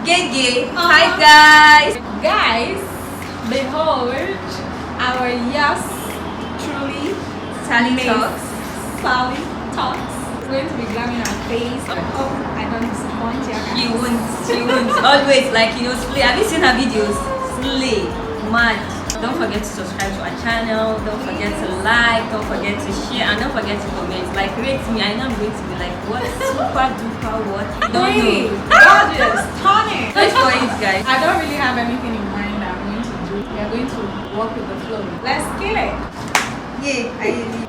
Gege. Hi guys. Guys, behold our yes, truly Sally Miss Talks. Sally Talks. It's going to be glamming our face. I hope I don't disappoint you guys. She won't. Always, like, you know, slay. Have you seen her videos? Slay. Mad. Don't forget to subscribe to our channel. Don't forget to like. Don't forget to share. And don't forget to comment. Like, rate me. I know I'm going to be like, what? Super duper what? Don't know. Gorgeous, stunning. Wait for it, guys. I don't really have anything in mind that I'm going to do. We are going to walk with the flow. Let's get it. Yeah, I